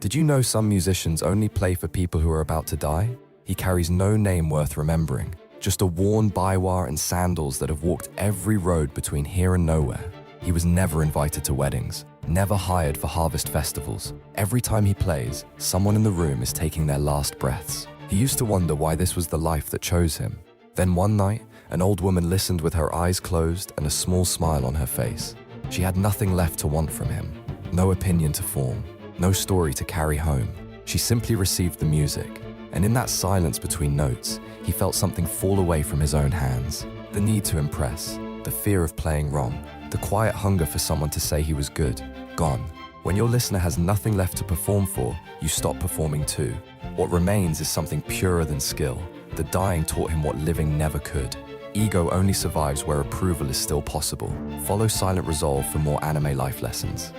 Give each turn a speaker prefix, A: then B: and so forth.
A: Did you know some musicians only play for people who are about to die? He carries no name worth remembering, just a worn biwa and sandals that have walked every road between here and nowhere. He was never invited to weddings, never hired for harvest festivals. Every time he plays, someone in the room is taking their last breaths. He used to wonder why this was the life that chose him. Then one night, an old woman listened with her eyes closed and a small smile on her face. She had nothing left to want from him, no opinion to form, no story to carry home. She simply received the music, and in that silence between notes, he felt something fall away from his own hands. The need to impress, the fear of playing wrong, the quiet hunger for someone to say he was good, gone. When your listener has nothing left to perform for, you stop performing too. What remains is something purer than skill. The dying taught him what living never could. Ego only survives where approval is still possible. Follow Silent Resolve for more anime life lessons.